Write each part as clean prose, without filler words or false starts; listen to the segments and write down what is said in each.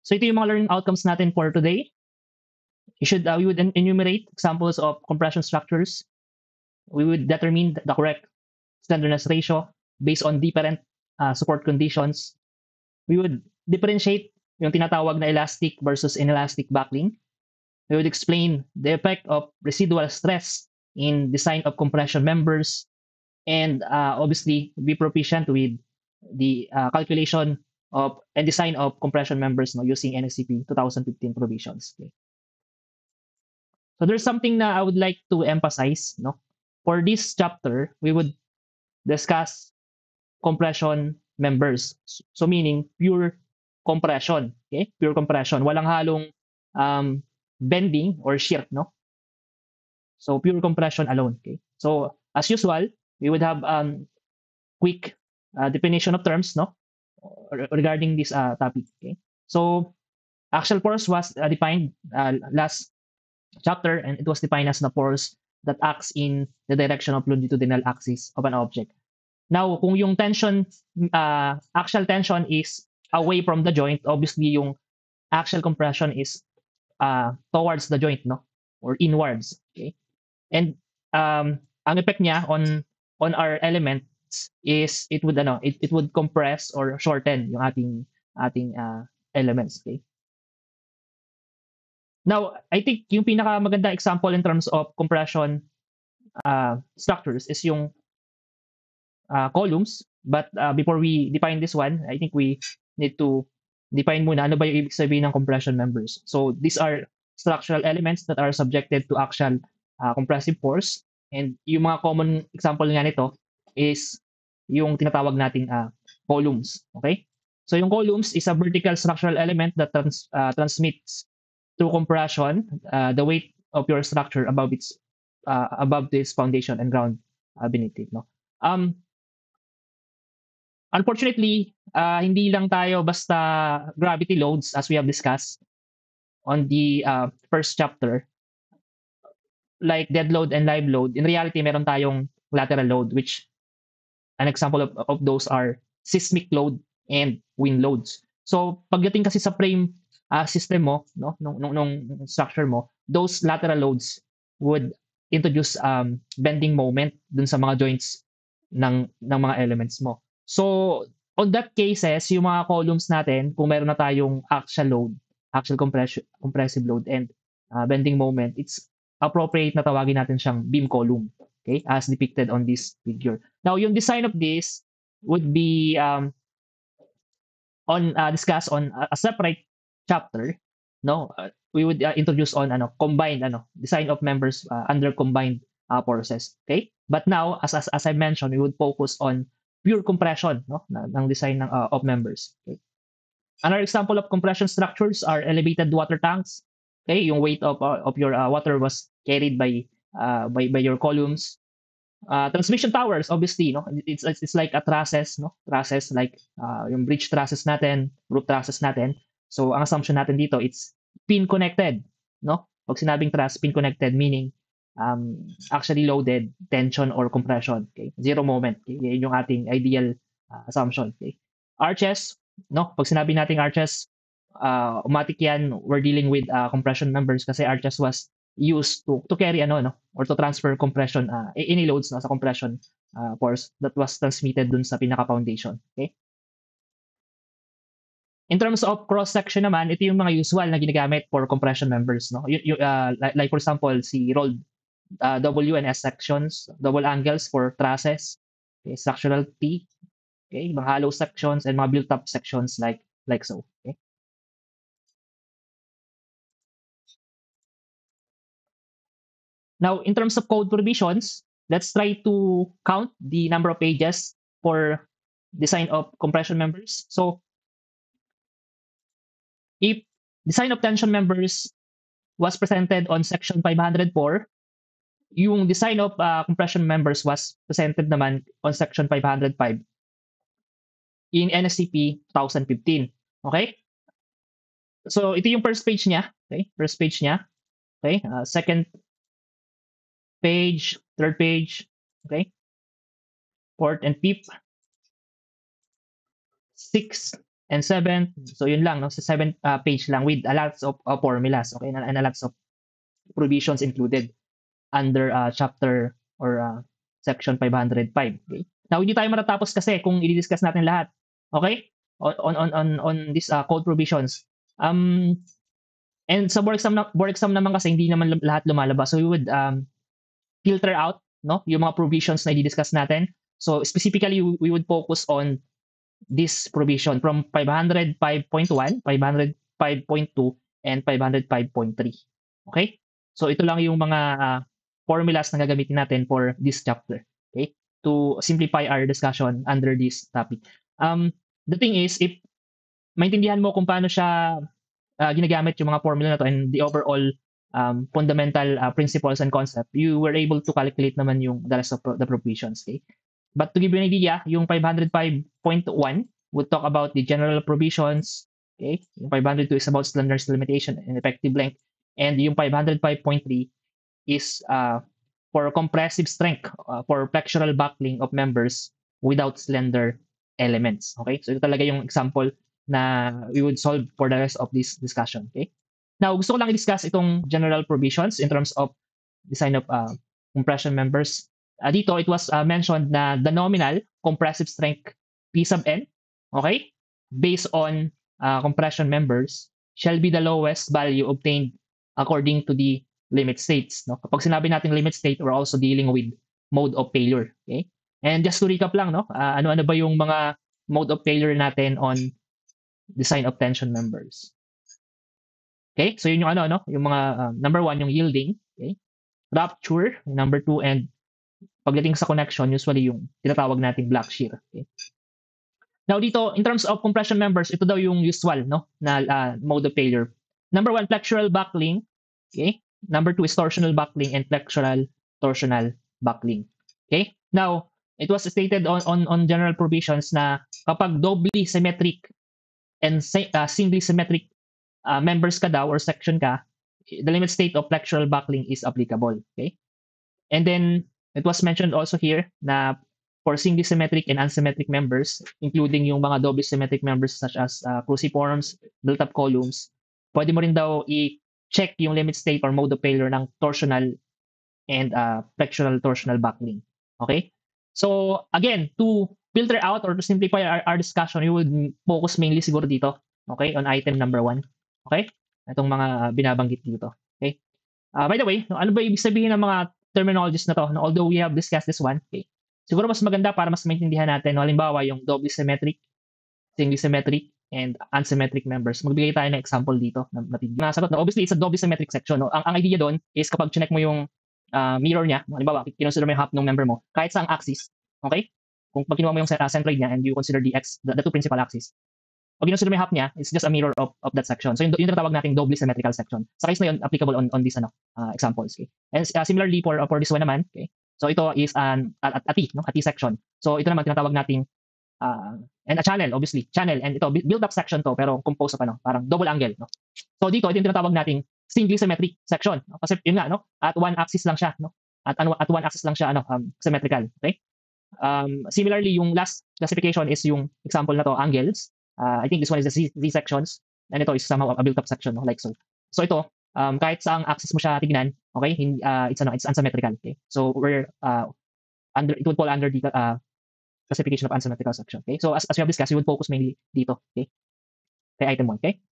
So ito yung mga learning outcomes natin for today. We would enumerate examples of compression structures. We would determine the correct slenderness ratio based on different support conditions. We would differentiate yung tinatawag na elastic versus inelastic buckling. We would explain the effect of residual stress in design of compression members, and obviously be proficient with the calculation of and design of compression members using NSCP 2015 provisions. Okay. So there's something that I would like to emphasize. For this chapter, we would discuss compression members. So meaning pure compression. Okay? Pure compression. Walang halong bending or shear. No? So pure compression alone. Okay? So as usual, we would have quick definition of terms regarding this topic. Okay? So axial force was defined last chapter, and it was defined as the force that acts in the direction of longitudinal axis of an object. Now, kung yung tension, axial tension is away from the joint, obviously yung axial compression is towards the joint, or inwards. Okay, and ang effect niya on our elements is it would compress or shorten yung ating elements. Okay. Now, I think yung pinakamaganda example in terms of compression structures is yung columns. But before we define this one, I think we need to define muna ano ba yung ibig sabihin ng compression members. So these are structural elements that are subjected to axial compressive force. And yung mga common example nga nito is yung tinatawag nating columns. Okay? So yung columns is a vertical structural element that transmits through compression the weight of your structure above this foundation and ground beneath it. Unfortunately, hindi lang tayo basta gravity loads as we have discussed on the first chapter, like dead load and live load. In reality, meron tayong lateral load, which an example of those are seismic load and wind loads. So pagdating kasi sa frame system mo, nung structure mo, those lateral loads would introduce bending moment dun sa mga joints ng mga elements mo. So on that cases, yung mga columns natin, kung meron na tayong axial load, axial compressive load and bending moment, it's appropriate na tawagin natin siyang beam column, okay, as depicted on this figure. Now, yung design of this would be discussed on a separate chapter. We would introduce on combined design of members under combined forces. Okay, but now as I mentioned, we would focus on pure compression ng design of members. Okay. Another example of compression structures are elevated water tanks. Okay, yung weight of your water was carried by your columns. Transmission towers, obviously, it's like a trusses, trusses like yung bridge trusses natin, roof trusses natin. So ang assumption natin dito, it's pin connected, Pag sinabing truss, pin connected, meaning actually loaded tension or compression. Okay, zero moment. Okay? Yan yung ating ideal assumption. Okay, arches, Pag sinabi nating arches, automatic yan, we're dealing with compression members kasi arches was used to carry or to transfer compression any loads sa compression force that was transmitted dun sa pinaka foundation. Okay, in terms of cross section naman, ito yung mga usual na ginagamit for compression members, like for example si rolled W and S sections, double angles for trusses, okay, structural T, okay, mga hollow sections and mga built up sections like so. Okay. Now, in terms of code provisions, let's try to count the number of pages for design of compression members. So, if design of tension members was presented on section 504, yung design of compression members was presented naman on section 505 in NSCP 2015. Okay? So, ito yung first page niya. Okay? First page niya. Okay? Second page, third page, okay? Fourth and fifth, sixth, and 7th. So yun lang, no? Sa 7th page lang with a lots of formulas, okay? And a lots of provisions included under chapter or section 505. Okay? Now, hindi tayo matatapos kasi kung i-discuss natin lahat. Okay? On this code provisions. And sa board exam naman kasi hindi naman lahat lumalabas. So we would filter out, no, yung mga provisions na i-discuss natin. So specifically, we would focus on this provision from 505.1, 505.2, and 505.3. Okay? So ito lang yung mga formulas na gagamitin natin for this chapter. Okay? To simplify our discussion under this topic. The thing is, if maintindihan mo kung paano siya ginagamit yung mga formula na to and the overall fundamental principles and concept, you were able to calculate naman yung the rest of the provisions. Okay? But to give you an idea, yung 505.1 would talk about the general provisions. Okay? Yung 502 is about slenderness limitation and effective length. And yung 505.3 is for compressive strength, for flexural buckling of members without slender elements. Okay? So ito talaga yung example na we would solve for the rest of this discussion. Okay? Now, gusto ko lang i-discuss itong general provisions in terms of design of compression members. Dito, it was mentioned na the nominal compressive strength P sub n, okay, based on compression members, shall be the lowest value obtained according to the limit states. No? Kapag sinabi natin limit state, we're also dealing with mode of failure. Okay? And just to recap lang, no? Ano-ano ba yung mga mode of failure natin on design of tension members? Okay? So yun yung ano, yung mga number 1, yung yielding. Okay? Rupture, number 2, and pagdating sa connection, usually yung tinatawag nating black shear. Okay? Now dito, in terms of compression members, ito daw yung usual, no, na mode of failure. Number 1, flexural buckling. Okay? Number 2 is torsional buckling and flexural torsional buckling. Okay? Now, it was stated on general provisions na kapag doubly symmetric and singly symmetric members ka daw or section ka, the limit state of flexural buckling is applicable. Okay? And then, it was mentioned also here na for singly symmetric and unsymmetric members, including yung mga doubly symmetric members such as cruciforms, built-up columns, pwede mo rin daw i-check yung limit state or mode of failure ng torsional and flexural torsional buckling. Okay? So, again, to filter out or to simplify our discussion, we would focus mainly siguro dito, okay, on item number 1. Okay? Itong mga binabanggit dito. Okay? By the way, ano ba ibig sabihin ng mga terminologies na to? No, although we have discussed this one, okay, siguro mas maganda para mas maintindihan natin, no, halimbawa yung doubly symmetric, singly symmetric, and unsymmetric members. Magbigay tayo ng example dito na nasagot. No, obviously, it's a doubly symmetric section. No? Ang idea doon is kapag chinek mo yung mirror niya, no, halimbawa, kinonsider mo yung half ng member mo, kahit sa ang axis, okay? Kung pag kinuha mo yung centroid niya and you consider the x, the two principal axes, pag consider mo yung half niya, it's just a mirror of that section. So yung tinatawag nating doubly symmetrical section. Sa case na yun, applicable on these examples. Okay? And similarly for this one naman, okay? So ito is a T, no? A T section. So ito naman tinatawag nating and a channel, obviously. Channel. And ito, build-up section to, pero composed of parang double angle. No? So dito, ito yung tinatawag nating singly symmetric section. No? Kasi yun nga, no? At one axis lang siya. No? At one axis lang siya symmetrical. Okay? Similarly, yung last classification is yung example na to, angles. I think this one is the Z sections. And ito is somehow a built-up section, no? Like so. So ito, kahit saang axis mo siya tignan, okay, it's unsymmetrical. Okay? So we're it would fall under the classification of unsymmetrical section. Okay? So as we have discussed, we would focus mainly dito. Okay? Kay item 1. Okay?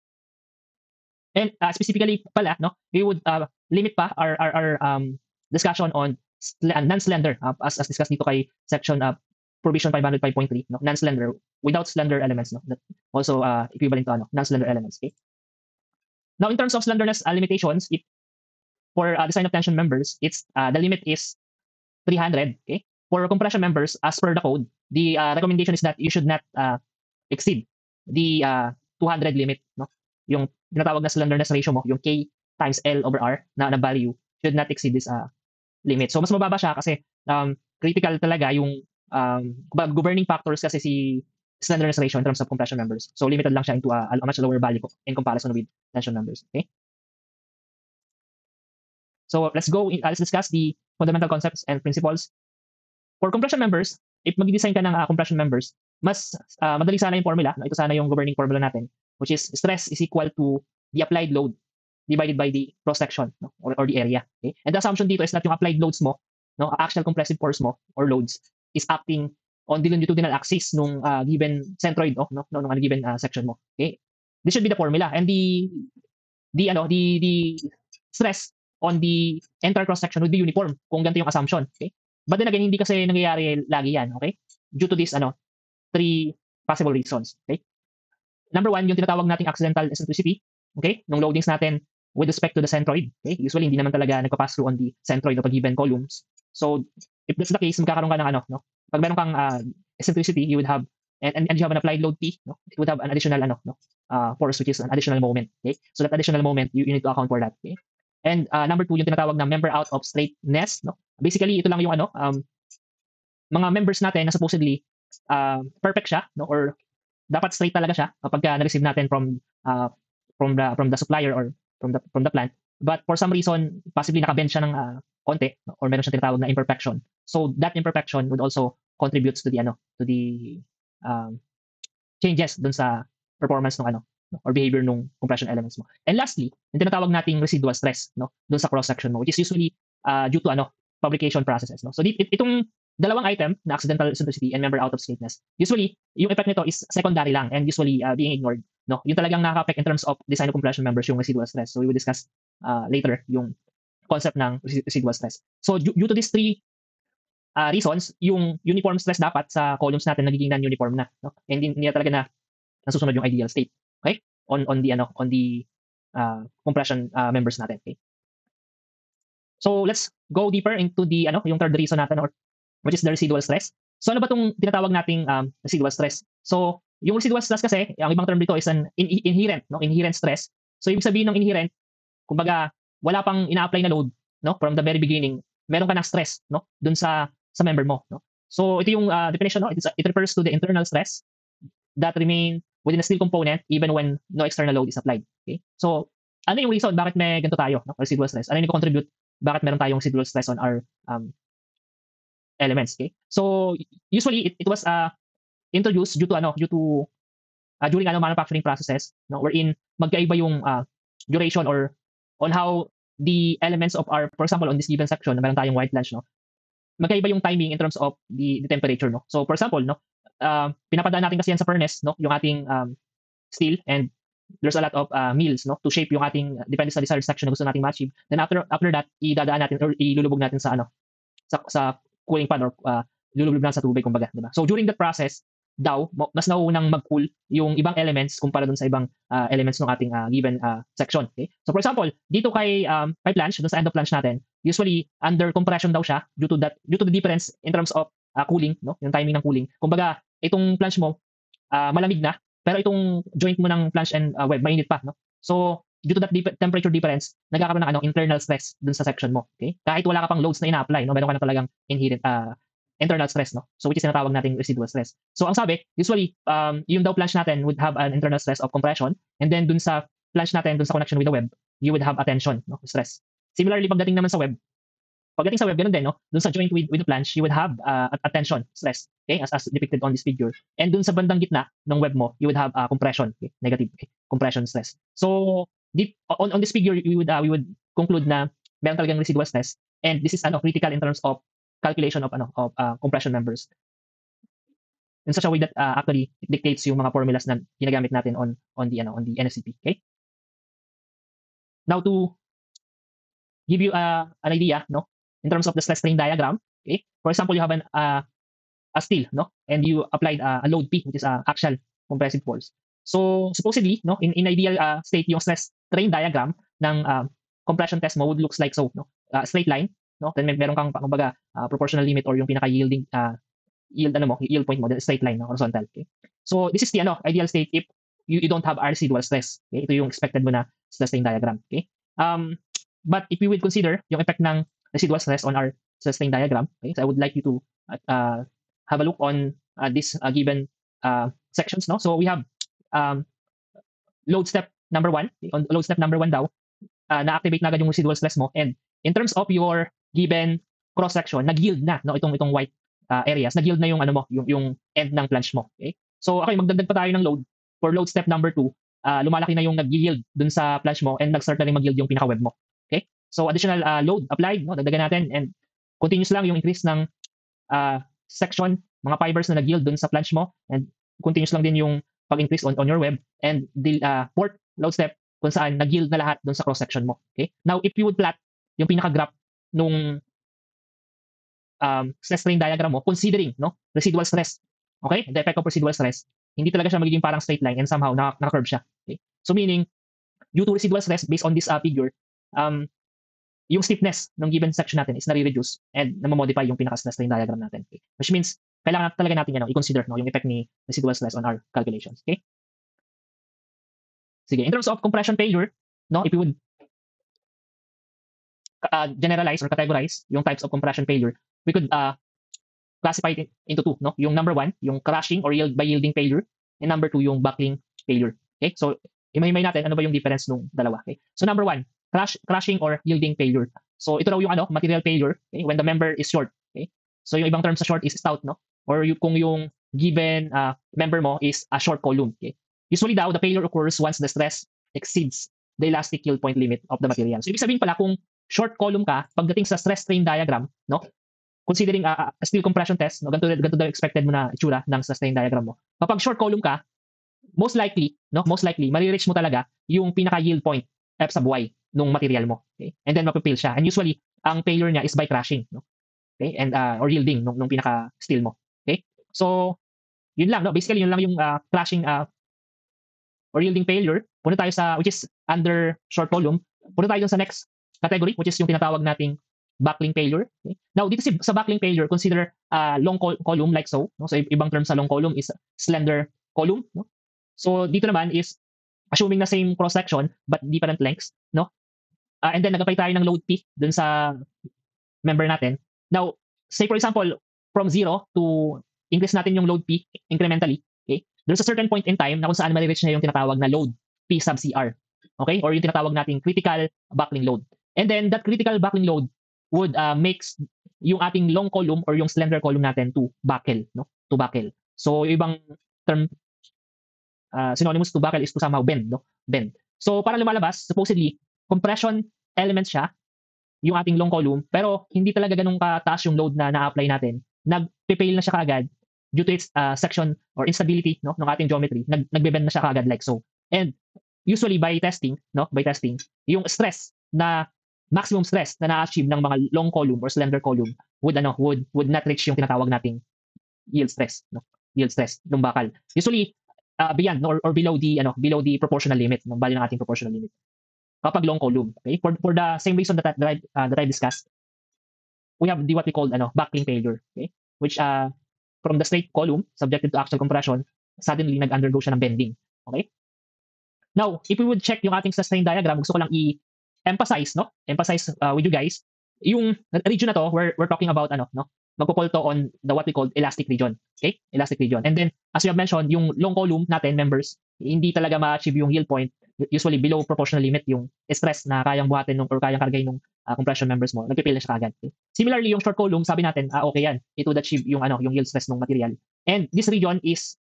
And specifically pala, no, we would limit pa our discussion on non-slender as discussed dito kay section provision 505.3, no, non-slender without slender elements, no, that also equivalent to non-slender elements. Okay. Now in terms of slenderness limitations, for design of tension members, it's the limit is 300. Okay. For compression members, as per the code, the recommendation is that you should not exceed the 200 limit, no. Yung tinatawag na slenderness ratio mo, yung K times L over R na value should not exceed this limit. So mas mababa siya kasi critical talaga yung governing factors kasi si slenderness ratio in terms of compression members. So limited lang siya into a much lower value in comparison with tension members. Okay? So let's discuss the fundamental concepts and principles. For compression members, if mag-design ka ng compression members, mas madali sana yung formula. No? Ito sana yung governing formula natin, which is stress is equal to the applied load divided by the cross section, no? or the area. Okay? And the assumption dito is that yung applied loads mo, no, actual compressive force mo or loads is acting on the longitudinal axis nung given centroid, nung given section mo. Okay? This should be the formula, and the stress on the entire cross section would be uniform kung ganito yung assumption. Okay? But then again, hindi kasi nangyayari lagi yan. Okay? Due to this three possible reasons. Okay? Number one, yung tinatawag nating accidental eccentricity. Okay? Nung loadings natin with respect to the centroid. Okay? Usually, hindi naman talaga nagpa-pass through on the centroid of a given columns. So, if that's the case, magkakaroon ka ng pag meron kang eccentricity, you would have, and you have an applied load P, no? It would have an additional force, which is an additional moment. Okay? So, that additional moment, you need to account for that. Okay? And number two, yung tinatawag na member out of straightness. No? Basically, ito lang yung mga members natin na supposedly perfect siya, no? Or dapat straight talaga siya kapag na-receive natin from the supplier or from the plant. But for some reason, possibly nakabend siya ng konti, no? Or meron siyang tinatawag na imperfection. So that imperfection would also contributes to the changes dun sa performance ng or behavior ng compression elements mo. And lastly, yung tinatawag nating residual stress, no, dun sa cross section mo, which is usually due to fabrication processes, no. So itong dalawang item na accidental eccentricity and member out of straightness, usually yung effect nito is secondary lang and usually being ignored, no. Yung talagang nakaka-affect in terms of design of compression members yung residual stress. So we will discuss later yung concept ng residual stress. So due to these three reasons, yung uniform stress dapat sa columns natin nagiging non-uniform na, no? And hindi na talaga na nasusunod yung ideal state. Okay? On the compression members natin. Okay? So let's go deeper into the yung third reason natin, or which is the residual stress. So ano ba tong tinatawag nating residual stress? So yung residual stress kasi, ang ibang term dito is an inherent stress. So ibig sabihin ng inherent, kumbaga wala pang ina-apply na load, no, from the very beginning, meron ka ng stress, no, dun sa member mo, no. So ito yung definition, no, it refers to the internal stress that remain within a steel component even when no external load is applied. Okay? So ano yung reason bakit may ganito tayo, no, residual stress? Ano yung contribute bakit meron tayong residual stress on our elements? Okay? So usually it was introduced due to during manufacturing processes, no, wherein magkaiba yung duration or on how the elements of our, for example, on this given section, meron tayong white flange, no, magkaiba yung timing in terms of the temperature, no. So for example, no, pinapadaan natin kasi yan sa furnace, no, yung ating steel, and there's a lot of mills, no, to shape yung ating depende sa desired section na gusto nating ma-achieve. Then after that, idadaan natin or ilulubog natin sa sa cooling pan, or ilulubog natin sa tubig, kumbaga, di ba? So during that process daw, mas nauunang mag-cool yung ibang elements kumpara dun sa ibang elements ng ating given section. Okay? So for example, dito kay flange, dun sa end of flange natin, usually under compression daw siya due to the difference in terms of cooling, no? Yung timing ng cooling. Kumbaga, itong flange mo malamig na, pero itong joint mo ng flange and web mainit pa, no? So due to that temperature difference, nagkakaroon ng internal stress dun sa section mo. Okay? Kahit wala ka pang loads na ina-apply, no? Meron ka na talagang inherent internal stress, no? So which is tinatawag nating residual stress. So ang sabi, usually yung daw flange natin would have an internal stress of compression, and then dun sa flange natin, dun sa connection with the web, you would have a tension, no, stress. Similarly, pagdating naman sa web, ganun din, no? Dun sa joint with the flange, you would have a tension, stress, okay, as depicted on this figure. And dun sa bandang gitna ng web mo, you would have compression, okay? Negative, okay? Compression stress. So on this figure, we would conclude na meron talagang residual stress, and this is critical in terms of calculation of compression members in such a way that actually it dictates yung mga formulas na ginagamit natin on the NFCP. Okay? Now to give you an idea, no, in terms of the stress strain diagram. Okay? For example, you have a steel, no, and you applied a load P, which is actual compressive force. So supposedly, no, in ideal state, yung stress strain diagram ng compression test mo would looks like so, no, straight line, no, then meron kang kumbaga proportional limit or yung pinaka yielding yield point mo, the straight line, no, horizontal. Okay? So this is the ideal state if you don't have residual stress. Okay? Ito yung expected mo na stress strain diagram. Okay? But if we would consider yung effect ng residual stress on our stress strain diagram, okay, so I would like you to have a look on this given sections, no. So we have load step number 1. Okay? On load step number 1 daw, na-activate na agad yung residual stress mo, and in terms of your given cross section, nag-yield na, no, itong white areas, nag-yield na yung ano mo, yung end ng planche mo. Okay? So, okay, magdagdag pa tayo ng load. For load step number 2, lumalaki na yung nag-yield dun sa planche mo and nag-start na rin mag-yield yung pinaka-web mo. Okay? So, additional load applied, no? Dagdagan natin and continuous lang yung increase ng section, mga fibers na nag-yield dun sa planche mo and continuous lang din yung pag-increase on your web and the fourth load step kung saan nag-yield na lahat dun sa cross-section mo. Okay? Now, if you would plot yung pinaka-graph nung stress strain diagram mo considering no residual stress. Okay? The effect of residual stress, hindi talaga siya magiging parang straight line and somehow naka-curve siya. Okay? So meaning, due to residual stress based on this figure, um, yung stiffness ng given section natin is nare-reduce and namomodify yung pinaka-stress strain diagram natin. Okay? Which means, kailangan talaga natin yan, i-consider no, yung effect ni residual stress on our calculations. Okay? Sige, in terms of compression failure, no, if you would generalize or categorize yung types of compression failure, we could classify it into two, no? Yung number one, yung crushing or yield by yielding failure, and number two, yung buckling failure. Okay? So, imay natin ano ba yung difference nung dalawa. Okay? So, number one, crushing or yielding failure. So, ito raw yung ano, material failure, okay? When the member is short. Okay? So, yung ibang term sa short is stout, no? Or kung yung given member mo is a short column. Okay? Usually daw, the failure occurs once the stress exceeds the elastic yield point limit of the material. So, ibig sabihin pala, kung short column ka, pagdating sa stress strain diagram, no? Considering a steel compression test, no, ganito daw expected mo na itsura ng sustain diagram mo. Kapag short column ka, most likely, marireach mo talaga yung pinaka-yield point, F sub Y, nung material mo. Okay? And then mapifail siya. And usually, ang failure niya is by crashing. No? Okay? And, or yielding nung pinaka-steel mo. Okay? So, yun lang. No? Basically, yun lang yung crashing or yielding failure. Punta tayo sa, which is under short column. Punta tayo dun sa next category, which is yung tinatawag nating buckling failure. Okay? Now, dito sa buckling failure, consider long column like so. No? So, ibang term sa long column is slender column. No? So, dito naman is assuming na same cross-section but different lengths. No? And then, nag-apply tayo ng load P dun sa member natin. Now, say for example, from 0 to increase natin yung load P incrementally. Okay? There's a certain point in time na kung saan ma-reach na yung tinatawag na load P sub CR. Okay? Or yung tinatawag nating critical buckling load. And then, that critical buckling load would makes yung ating long column or yung slender column natin to buckle, no? To buckle. So, yung ibang term synonymous to buckle is to somehow bend, no? Bend. So, parang lumalabas, supposedly, compression element siya, yung ating long column, pero hindi talaga ganun kataas yung load na na-apply natin. Nag-fail na siya kaagad due to its section or instability, no, ng ating geometry. Nagbe-bend na siya kaagad like so. And usually by testing, yung stress na maximum stress na na-achieve ng mga long column or slender column would not reach yung tinatawag nating yield stress, no? Yield stress ng bakal. Usually beyond or below the proportional limit, ng value ng ating proportional limit. Kapag long column, okay? For the same reason that I discussed, we have what we call buckling failure, okay? Which from the straight column subjected to axial compression, suddenly nag-undergo siya ng bending, okay? Now, if we would check yung ating sustain diagram, gusto ko lang emphasize with you guys yung region na to where we're talking about magpo-fall to on the what we call elastic region. Okay? Elastic region. And then as we have mentioned, yung long column natin members, hindi talaga ma-achieve yung yield point, usually below proportional limit yung stress na kayang buhatin or kayang kargay ng compression members mo. Nagpipil na siya kagad. Okay? Similarly, yung short column, sabi natin, okay yan. It would achieve yung yield stress ng material. And this region is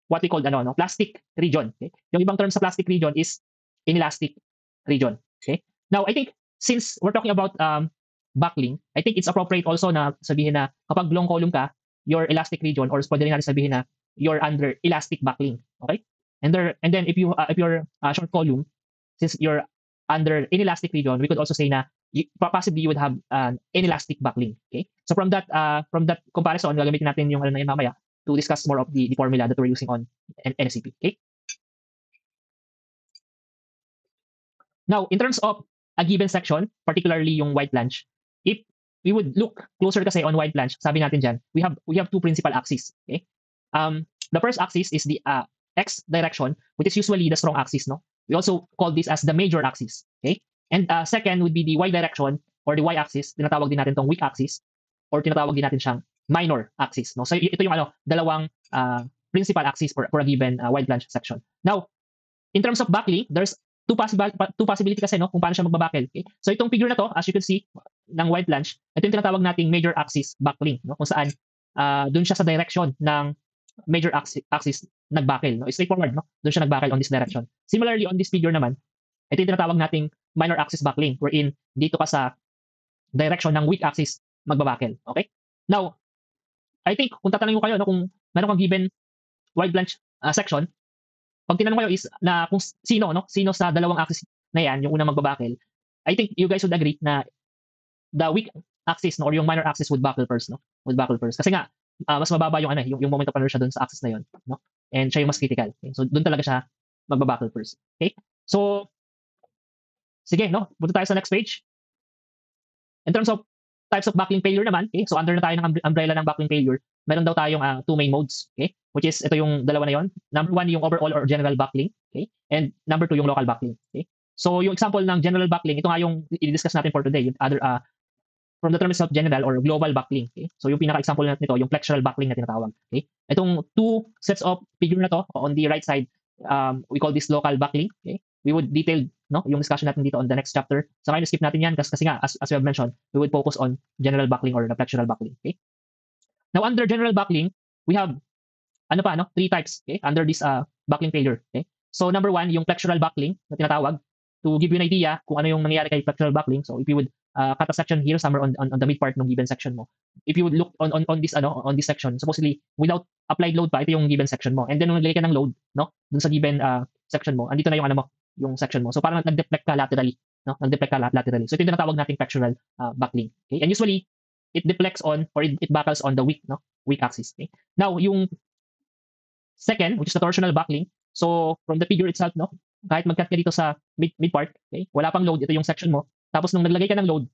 what we call plastic region. Okay? Yung ibang term sa plastic region is inelastic region. Okay? Now, I think since we're talking about buckling, I think it's appropriate also na sabihin na kapag long column ka, your elastic region, or pwede rin natin sabihin na you're under elastic buckling. Okay? And then if you're short column, since you're under inelastic region, we could also say na possibly you would have inelastic buckling. Okay? So from that comparison, gagamitin natin yung na yun mamaya to discuss more of the formula that we're using on NSCP. Okay? Now, in terms of a given section, particularly yung wide planche, if we would look closer kasi on wide planche, sabi natin dyan, we have two principal axes. Okay? The first axis is the x direction, which is usually the strong axis. No? We also call this as the major axis. Okay? And second would be the y direction or the y axis. Tinatawag din natin tong weak axis or tinatawag din natin siyang minor axis. No? So ito yung dalawang principal axis for a given wide planche section. Now, in terms of buckling, there's two possibility kasi kung paano siya magbabuckle. Okay? So itong figure na to, as you can see, ng wide planche, ito yung tinatawag nating major axis buckling, kung saan dun siya sa direction ng major axis nagbuckle, no? Straightforward, no? Dun siya nagbuckle on this direction. Similarly, on this figure naman, ito yung tinatawag nating minor axis buckling, wherein dito ka sa direction ng weak axis magbabuckle. Okay? Now, I think kung tatanungin ko kayo, no, kung meron kang given wide branch section, pag tinanong kayo is na kung sino, no, sino sa dalawang axis na yan, yung unang magbabuckle, I think you guys would agree na the weak axis, no, or yung minor axis would buckle first, no? Would buckle first. Kasi nga, mas mababa yung ano, yung moment of inertia doon sa axis na yon, no? And siya yung mas critical. Okay? So doon talaga siya magbabuckle first. Okay? So sige, no? Punta tayo sa next page. In terms of types of buckling failure naman, okay? So under na tayo ng umbrella ng buckling failure, meron daw tayong two main modes, okay? Which is ito yung dalawa na yon. Number one, yung overall or general buckling, okay? And number two, yung local buckling, okay? So yung example ng general buckling, ito nga yung i-discuss natin for today, yung other from the term itself, general or global buckling, okay? So yung pinaka-example nito, yung flexural buckling na tinatawag, okay? Itong two sets of figure na to on the right side, we call this local buckling, okay? We would detail, no, yung discussion natin dito on the next chapter. So ngayon skip natin yan kasi nga as we have mentioned, we would focus on general buckling or the flexural buckling, okay? Now under general buckling, we have ano pa, no, three types, okay, under this buckling failure, okay? So number one, yung flexural buckling na tinatawag. To give you an idea kung ano yung nangyayari kay flexural buckling, so if you would cut a section here somewhere on the mid part ng given section mo, if you would look on this on this section, supposedly without applied load pa, ito yung given section mo, and then nung naglagay ka ng load, no, dun sa given section mo, andito na yung ano mo, yung section mo, so parang nag-deflect ka laterally, no, nag-deflect ka laterally. So ito yung tinatawag nating flexural buckling, okay? And usually it deflects on or it buckles on the weak, no, weak axis, okay? Now yung second, which is the torsional buckling, so from the figure itself, no, kahit mag-cut ka dito sa mid part, okay, wala pang load, ito yung section mo, tapos nung naglagay ka ng load,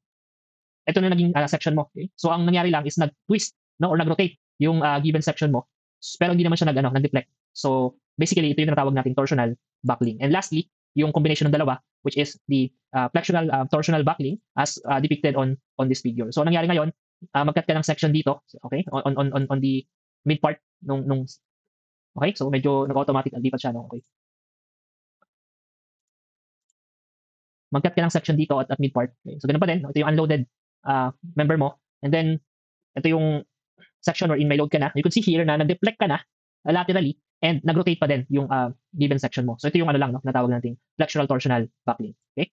ito na naging section mo, okay? So ang nangyari lang is nag-twist, no, or nag-rotate yung given section mo, pero hindi naman siya nag-deflect. So basically ito yung tinatawag nating torsional buckling. And lastly, yung combination ng dalawa, which is the flexural torsional buckling as depicted on this figure. So ang nangyari ngayon, mag-cut ka ng section dito, okay, on the mid part nung okay, so medyo nag-automatic lipat siya, no, okay. Mag-cut ka ng section dito at mid part. Okay? So ganun pa din, ito yung unloaded member mo, and then ito yung section wherein may load ka na. You can see here na nag-deflect ka na laterally and nag-rotate pa din yung given section mo. So ito yung ano lang, no, natawag nating flexural torsional buckling. Okay?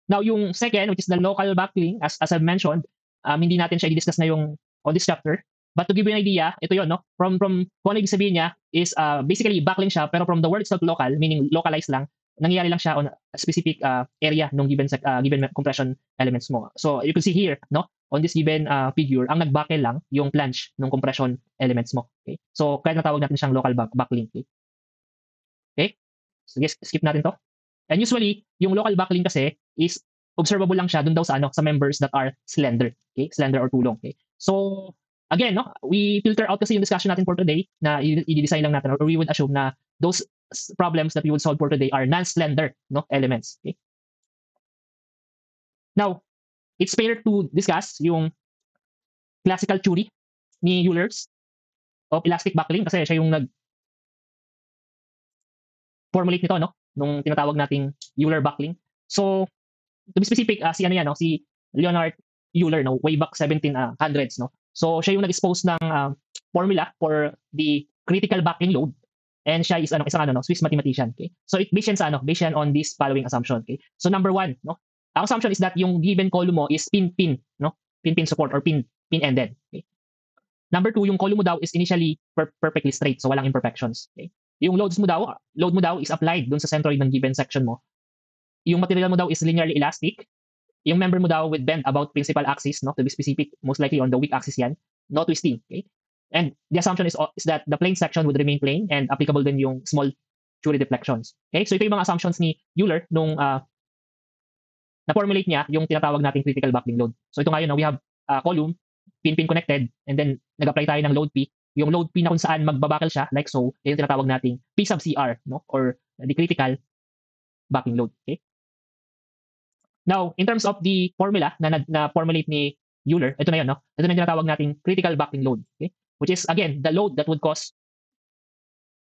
Now yung second, which is the local buckling, as I've mentioned, hindi natin siya i-discuss na yung on this chapter. But to give you an idea, ito yon, no? From kung ano ibig sabihin niya is basically buckling siya, pero from the word itself local, meaning localized lang, nangyayari lang siya on a specific area ng given compression elements mo. So you can see here, no, on this given figure, ang nagbuckle lang yung flange ng compression elements mo. Okay? So kaya natawag natin siyang local buckling. Okay? Okay? So skip natin to. And usually, yung local buckling kasi is observable lang siya dun daw sa sa members that are slender. Okay? Slender or tulong. Okay? So again, no, we filter out kasi yung discussion natin for today na i-design lang natin, or we would assume na those problems that we would solve for today are non-slender, no, elements. Okay? Now, it's fair to discuss yung classical theory ni Euler's of elastic buckling kasi siya yung nag-formulate nito, no, nung tinatawag nating Euler buckling. So, to be specific, si ano yan, no, si Leonhard Euler, no, way back 1700s, no. So, siya yung nag-expose ng formula for the critical buckling load. And siya is isang Swiss mathematician, okay? So it based yan on this following assumption, okay? So number one, no? Ang assumption is that yung given column mo is pin-pin, no? Pin-pin support or pin-ended, okay? Number two, yung column mo daw is initially perfectly straight, so walang imperfections, okay? Yung load mo daw is applied dun sa centroid ng given section mo. Yung material mo daw is linearly elastic. Yung member mo daw with bend about principal axis, no? To be specific, most likely on the weak axis yan. No twisting, okay? And the assumption is that the plane section would remain plane and applicable din yung small Curie deflections. Okay? So ito yung mga assumptions ni Euler nung na-formulate niya yung tinatawag nating critical buckling load. So ito ngayon, we have column, pin-pin connected, and then nag-apply tayo ng load P. Yung load P na kung saan magbabuckle siya, like so, yung tinatawag nating P sub CR, no? Or the critical buckling load. Okay? Now, in terms of the formula na formulate ni Euler, ito na yun, no? Ito na yung tinatawag nating critical buckling load. Okay? Which is, again, the load that would cause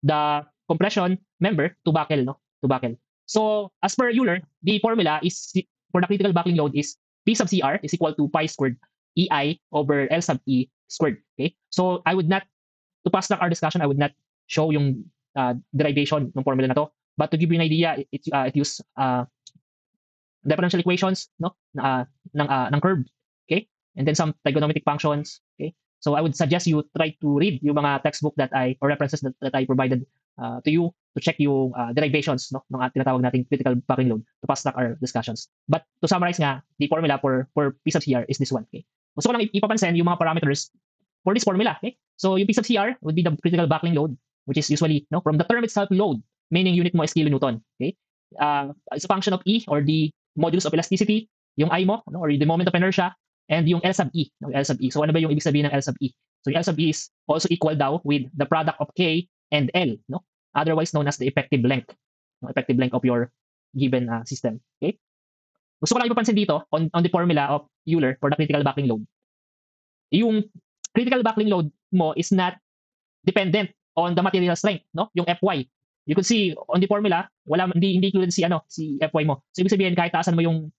the compression member to buckle, no? To buckle. So, as per Euler, the formula is for the critical buckling load is P sub CR is equal to pi squared EI over L sub E squared. Okay? So I would not, to fast track our discussion, I would not show yung derivation ng formula na to. But to give you an idea, it use differential equations, no, ng curve, okay, and then some trigonometric functions, okay. So I would suggest you try to read yung mga textbook that I or references that I provided to you to check yung derivations, no, ng tinatawag nating critical buckling load to fast track our discussions. But to summarize nga, the formula for P sub CR is this one, okay. Gusto ko lang ipapansin yung mga parameters for this formula, okay. So yung P sub CR would be the critical buckling load, which is usually, no, from the term itself, load, meaning unit mo is kilonewton, okay. It's a function of E or the modulus of elasticity, yung I mo, no, or the moment of inertia, and yung L sub E. No, L sub E. So ano ba yung ibig sabihin ng L sub E? So yung L sub E is also equal daw with the product of K and L, no? Otherwise known as the effective length. No, effective length of your given system. Okay? Gusto ko lang ipapansin dito on the formula of Euler for the critical buckling load. Yung critical buckling load mo is not dependent on the material strength, no? Yung Fy. You could see on the formula, hindi included si Fy mo. So ibig sabihin kahit taasan mo yung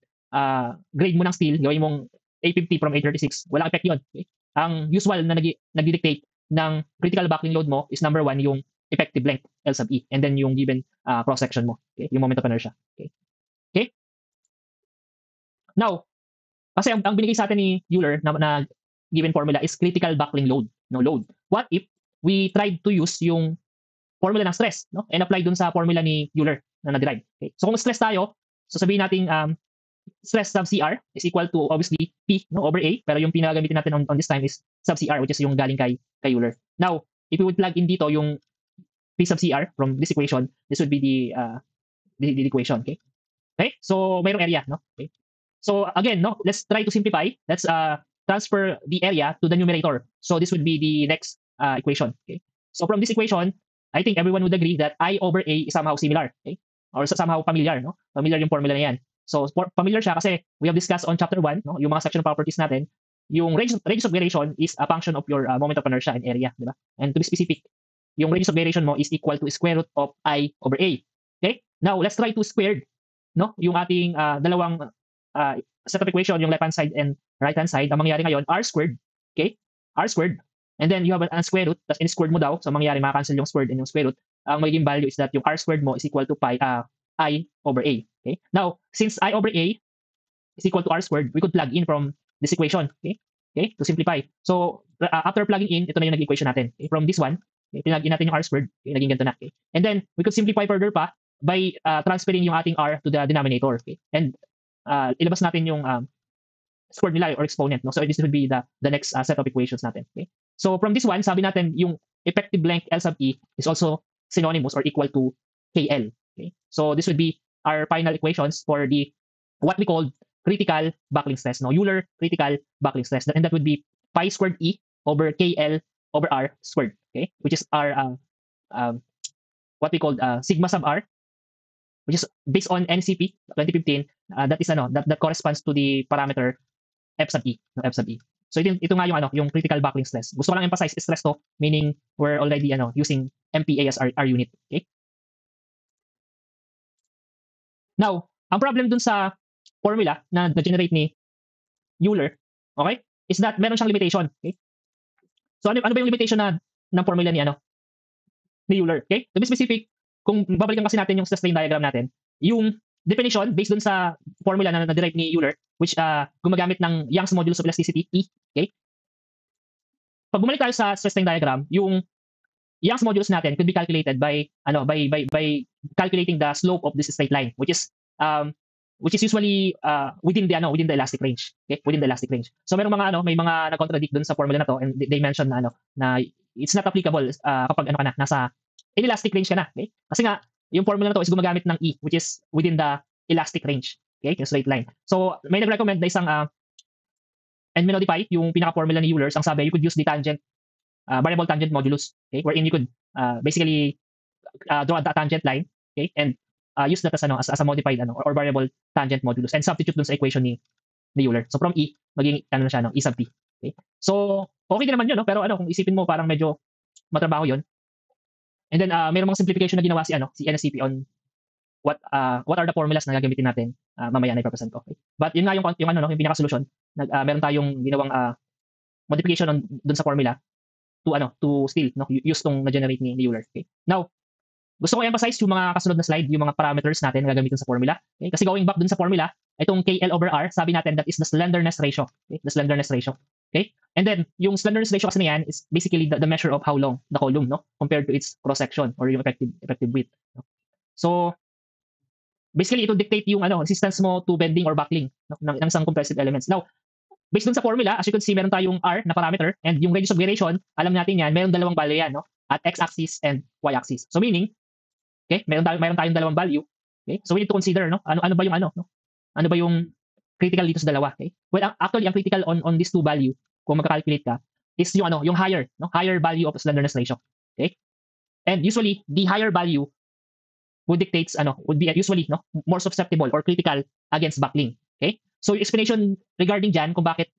grade mo ng steel, gawin mong A50 from A36, walang effect 'yon. Okay? Ang usual na nagdi-dictate ng critical buckling load mo is number 1 yung effective length L sub E and then yung given cross section mo, okay? Yung moment of inertia. Okay? Okay? Now, kasi ang binigay sa atin ni Euler na given formula is critical buckling load, no load. What if we tried to use yung formula ng stress, no? And apply dun sa formula ni Euler na na-derive. Okay? So kung stress tayo, so sabihin natin stress sub CR is equal to obviously P, no, over A, pero yung pinagamitin natin on this time is sub CR, which is yung galing kay Euler. Now, if we would plug in dito yung P sub CR from this equation, this would be the equation, okay? Okay? So mayroong area, no? Okay? So again, no, let's try to simplify. Let's transfer the area to the numerator. So this would be the next equation, okay? So from this equation, I think everyone would agree that I over A is somehow similar, okay? Or somehow familiar, no? Familiar yung formula na yan. So familiar siya kasi we have discussed on chapter 1, no, yung mga section properties natin. Yung radius of gyration is a function of your moment of inertia and area, di ba? And to be specific, yung radius of gyration mo is equal to square root of I over A. Okay? Now, let's try to squared, no? Yung ating dalawang set of equation, yung left-hand side and right-hand side. Ang mangyayari ngayon, R squared, okay? R squared. And then you have a square root, tapos in-squared mo daw. So mangyayari, maka-cancel yung squared and yung square root. Ang magiging value is that yung R squared mo is equal to I over A. Okay? Now, since I over A is equal to R squared, we could plug in from this equation. Okay? Okay? To simplify. So, after plugging in, ito na yung naging equation natin. Okay? From this one, okay, pinag in natin yung R squared. Okay? Naging ganito na. Okay? And then, we could simplify further pa by transferring yung ating R to the denominator. Okay? And ilabas natin yung squared nila or exponent. No? So, this would be the next set of equations natin. Okay? So, from this one, sabi natin, yung effective length L sub E is also synonymous or equal to KL. Okay? So, this would be our final equations for the what we call critical buckling stress. No? Euler critical buckling stress. And that would be pi squared E over KL over R squared. Okay? Which is our what we call sigma sub R, which is based on NCP 2015. That is that corresponds to the parameter F sub E. No? F sub E. So ito nga yung critical buckling stress. Gusto ko lang emphasize stress to, meaning we're already using MPa as our unit. Okay? Now, ang problem dun sa formula na na-generate ni Euler, okay, is that meron siyang limitation. Okay? So ano ba yung limitation ng formula ni Euler? Okay? To be specific, kung babalikan kasi natin yung stress strain diagram natin, yung definition based dun sa formula na na-derive ni Euler, which gumagamit ng Young's modulus of elasticity, E. Okay? Pag bumalik tayo sa stress strain diagram, yung Young's modulus natin could be calculated by calculating the slope of this straight line, which is usually within the elastic range. Okay? Within the elastic range. So may mga nag-contradict dun sa formula na to, and they mention na it's not applicable kapag nasa inelastic range ka na. Okay? Kasi nga yung formula na to is gumagamit ng E, which is within the elastic range. Okay? Yung straight line. So may nag-recommend na isang N-modify yung pinaka-formula ni Euler. Ang sabi, you could use the variable tangent modulus, okay, wherein you could basically draw a tangent line, okay, and use that as a modified or variable tangent modulus and substitute dun sa equation ni Euler. So from E maging na siya E sub T. Okay? So okay din naman 'yun, no? Pero kung isipin mo parang medyo matrabaho 'yun. And then mayroong mga simplification na ginawa si NSCP on what are the formulas na gagamitin natin. Mamaya na ipapresent ko. Okay? But yun nga yung pinaka-solution meron tayong ginawang modification dun sa formula to still use tong na-generate ni Euler. Okay? Now, gusto ko i-emphasize yung mga kasunod na slide, yung mga parameters natin na gagamitin sa formula. Okay? Kasi going back dun sa formula, itong KL over R, sabi natin that is the slenderness ratio. Okay? The slenderness ratio. Okay? And then, yung slenderness ratio kasi na yan is basically the measure of how long the column, compared to its cross-section or yung effective width. No? So, basically, ito dictate yung resistance mo to bending or buckling ng isang compressive elements. Now, based dun sa formula, as you can see, meron tayong R na parameter and yung radius of gyration, alam natin yan, meron dalawang value yan, at x-axis and y-axis. So meaning, okay, meron tayong dalawang value. Okay? So we need to consider, ano ba yung ano ba yung critical dito sa dalawa, okay? Well, actually, ang critical on these two value, kung magka-calculate ka, is yung higher, higher value of slenderness ratio. Okay? And usually, the higher value would be usually, more susceptible or critical against buckling. Okay? So yung explanation regarding dyan, kung bakit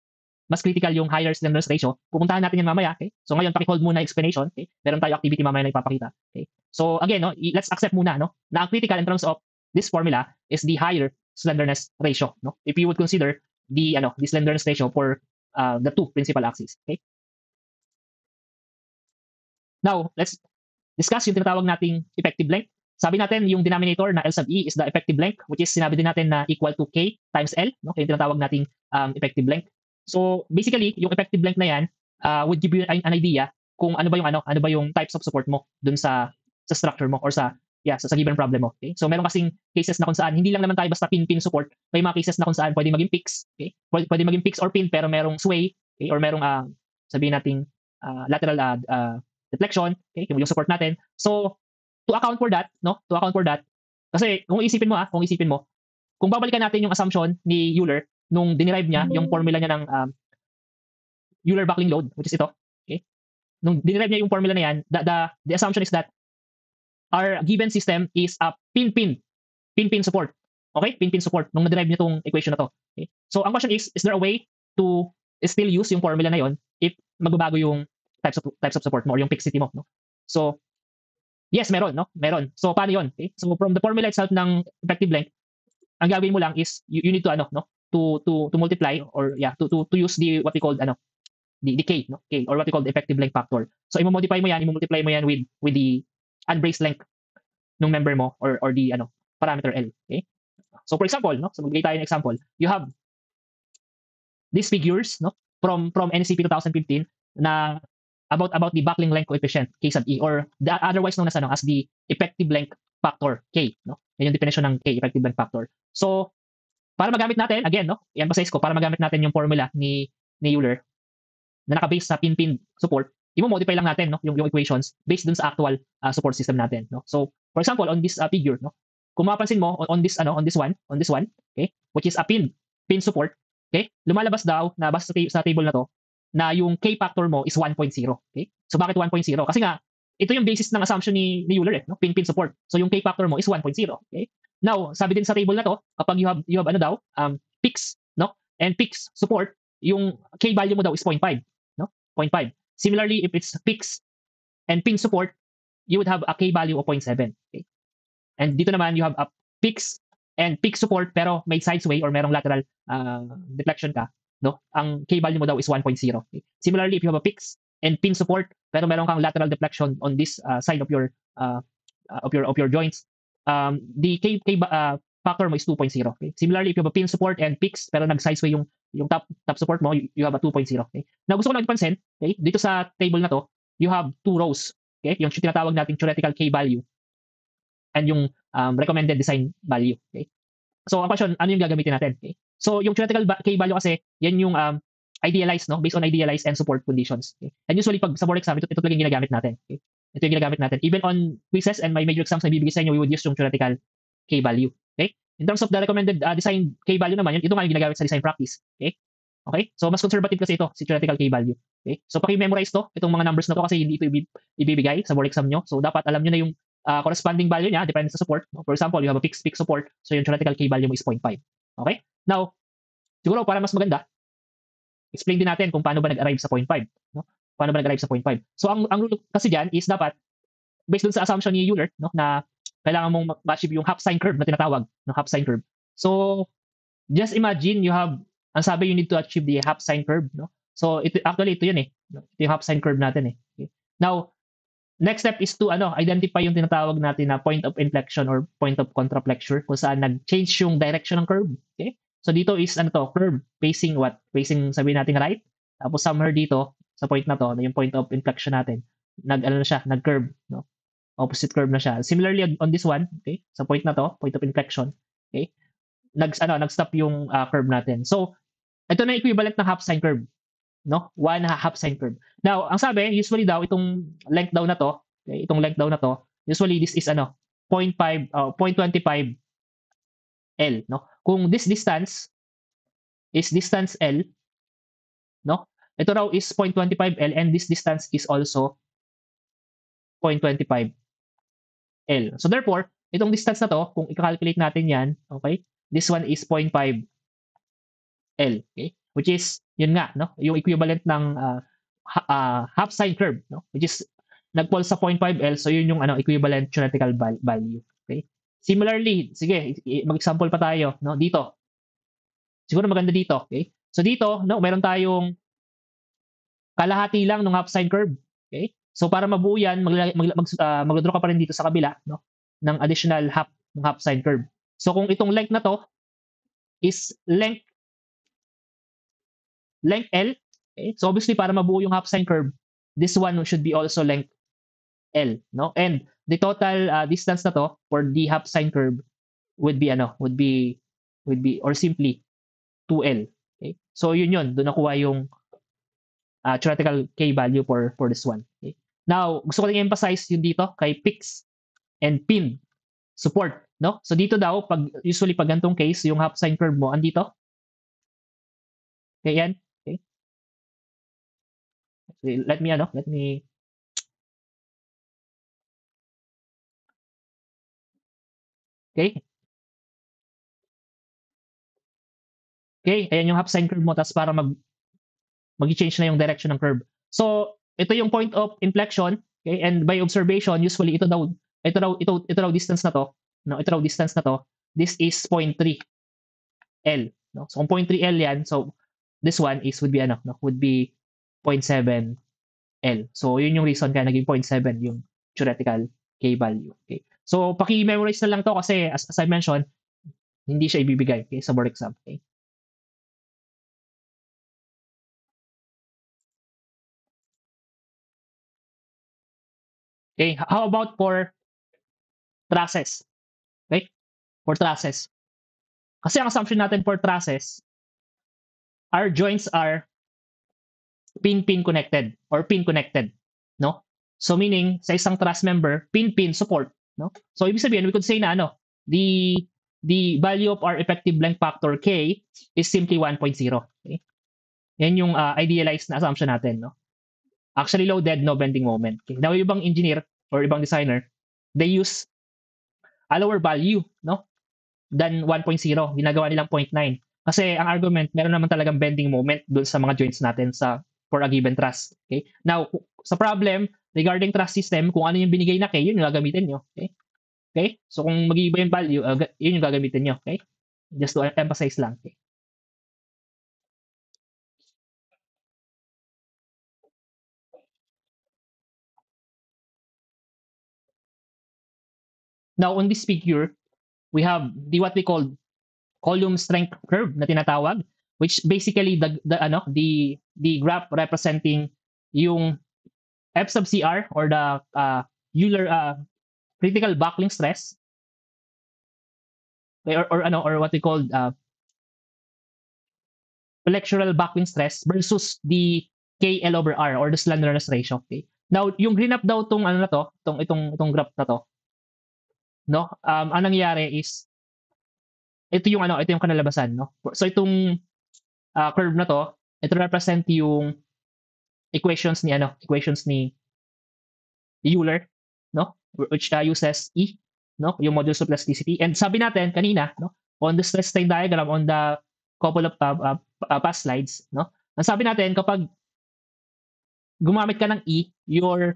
mas critical yung higher slenderness ratio, pupuntahan natin yan mamaya. Okay? So ngayon, paki-hold muna explanation. Okay? Meron tayo activity mamaya na ipapakita. Okay? So again, let's accept muna na ang critical in terms of this formula is the higher slenderness ratio. If you would consider the slenderness ratio for the two principal axes. Okay? Now, let's discuss yung tinatawag nating effective length. Sabi natin yung denominator na L sub E is the effective length, which is sinabi din natin na equal to K times L. Kaya yung tinatawag nating effective length. So basically, yung effective length na yan would give you an idea kung ano ba yung types of support mo dun sa structure mo or sa given problem mo. Okay? So meron kasing cases na kung saan hindi lang naman tayo basta pin-pin support. May mga cases na kung saan pwede maging fix, okay? Pwede maging fix or pin pero merong sway, okay? Or merong sabihin nating lateral deflection, okay? Yung support natin. So to account for that, kasi kung isipin mo, kung babalikan natin yung assumption ni Euler nung dinerive niya yung formula niya ng Euler buckling load, which is ito, okay? Nung dinerive niya yung formula na yan, the assumption is that our given system is a pin-pin support. Okay? Pin-pin support nung na-derive niya tong equation na to. Okay? So ang question is there a way to still use yung formula na yon if magbabago yung types of support mo or yung fixity mo, So yes, meron, Meron. So paano 'yon? Okay? So from the formula itself ng effective length, ang gagawin mo lang is you need to to multiply or to use the what we call the K, K or what we call the effective length factor. So i-multiply mo yan with the unbraced length ng member mo or the parameter L, okay? So for example, so magbigay tayo ng example. You have these figures, from NCP 2015 na about the buckling length coefficient K sub E or otherwise known as the effective length factor K, Yan yung definition ng K, effective length factor. So para magamit natin, again, i-emphasize ko, para magamit natin yung formula ni Euler na naka-base sa pin-pin support, i-modify lang natin yung equations based dun sa actual support system natin. So for example, on this figure, kung mapapansin mo on this one, okay, which is a pin support, okay, lumalabas daw na basta sa table na to na yung K factor mo is 1.0. Okay? So bakit 1.0? Kasi nga ito yung basis ng assumption ni Euler, pin support. So yung K factor mo is 1.0. Okay? Now, sabi din sa table na to, kapag you have fix, and fix support, yung K value mo daw is 0.5, 0.5. Similarly, if it's fix and pin support, you would have a K value of 0.7. Okay? And dito naman, you have a fix and fix support pero may side sway or merong lateral deflection ka, ang K value mo daw is 1.0. Okay? Similarly, if you have a fix and pin support pero meron kang lateral deflection on this side of your joints, the K factor mo is 2.0. Okay? Similarly, if you have a pin support and fix pero nag-side sway yung top support mo, you have a 2.0. Okay? Now, gusto ko lang ipansin, okay? Dito sa table na to, you have two rows. Okay? Yung tinatawag nating theoretical K value and yung recommended design value. Okay? So, ang question, ano yung gagamitin natin? Okay? So, yung theoretical K value kasi, yan yung idealized, based on idealized and support conditions. Okay? And usually, pag sa board exam, ito talagang ginagamit natin. Okay? Ito yung ginagamit natin. Even on quizzes and my major exams na bibigay sa inyo, we would use yung theoretical K value. Okay? In terms of the recommended design K value naman, ito nga yung ginagamit sa design practice. Okay? Okay? So, mas conservative kasi ito, si theoretical K value. Okay? So, paki-memorize to, itong mga numbers na to kasi hindi ito ibibigay sa board exam nyo. So, dapat alam nyo na yung corresponding value niya, depende sa support. For example, you have a fixed support, so yung theoretical K value mo is 0.5. Okay? Now, siguro para mas maganda, explain din natin kung paano ba nag-arrive sa 0.5. Paano ba nag-arrive sa 0.5? So, ang rule kasi dyan is dapat, based dun sa assumption ni Euler, na kailangan mong ma-achieve yung half sine curve na tinatawag, half sine curve. So, just imagine you have ang sabi you need to achieve the half sine curve, no? So ito actually ito 'yun eh. No? Ito yung half sine curve natin eh. Okay? Now, next step is to identify yung tinatawag natin na point of inflection or point of contraflexure kung saan nag-change yung direction ng curve. Okay? So dito is curve facing what? Facing sabihin natin right. Tapos somewhere dito sa point na to, yung point of inflection natin, nag-curve, no? Opposite curve na siya. Similarly on this one, okay? Sa point na to, point of inflection, okay? Nag-stop yung curve natin. So ito na equivalent ng half sine curve, no? One half sine curve. Now, ang sabi, usually daw itong length daw na to, okay, itong length daw na to, usually this is 0.5 0.25 L, no? Kung this distance is distance L, no? Ito raw is 0.25 L and this distance is also 0.25 L. So therefore, itong distance na to, kung i-calculate natin yan, okay, this one is 0.5 L, okay? Which is, yun nga, no? Yung equivalent ng half sine curve, no? Which is, nag-fall sa 0.5 L, so yun yung equivalent theoretical value, okay? Similarly, sige, mag-example pa tayo, no? Dito. Siguro maganda dito, okay? So dito, no, meron tayong kalahati lang ng half sine curve, okay? So para mabuo yan, mag-draw ka pa rin dito sa kabila, no? Ng additional half sine curve. So kung itong length na to is length L, okay? So obviously para mabuo yung half sine curve, this one should be also length L, no? And the total distance na to for the half sine curve would be or simply 2L. Okay? So yun, doon nakuha yung theoretical K value for this one. Okay? Now, gusto ko ring emphasize yung dito kay fix and pin support, no? So dito daw usually pag ganitong case, yung half sine curve mo andito. Okay, yan. Okay. So, let me Okay. Okay, ayan yung half sine curve mo tapos para mag-change na yung direction ng curve. So, ito yung point of inflection, okay? And by observation, usually ito raw distance na to, no? Ito raw distance na to. This is 0.3 L, no? So kung 0.3 L yan, so this one would be 0.7 L. So yun yung reason kaya naging 0.7 yung theoretical K value. Okay. So paki-memorize na lang to kasi as I mentioned, hindi siya ibibigay, okay, sa board exam. Okay. Okay, how about for trusses? Okay? For trusses. Kasi ang assumption natin for trusses, our joints are pin-pin connected or pin connected, no? So meaning sa isang truss member, pin-pin support, no? So ibig sabihin we could say na the value of our effective length factor K is simply 1.0. Okay? Yan yung idealized na assumption natin, no? Actually loaded, no bending moment. Okay? Now yung ibang engineer or ibang designer, they use a lower value, no? Than 1.0. Ginagawa nilang 0.9. Kasi ang argument, meron naman talagang bending moment dun sa mga joints natin for a given truss. Okay? Now, sa problem, regarding truss system, kung ano yung binigay na K, yun yung gagamitin nyo. Okay? Okay? So, kung mag-iiba yung value, yun yung gagamitin nyo. Okay? Just to emphasize lang. Okay? Now, on this figure, we have what we call column strength curve na tinatawag, which basically the graph representing yung F sub CR or the Euler critical buckling stress or what we call flexural buckling stress versus the KL over R or the slenderness ratio. Okay. Now, yung green up daw tong na to, itong graph na to, no? Ang nangyayari is ito yung kanalabasan, no? So itong curve na to, ito represent yung equations ni Euler, no? Which uses E, no? Yung modulus of plasticity. And sabi natin kanina, no? On the stress strain diagram on the couple of past slides, no? Ang sabi natin kapag gumamit ka ng E, you're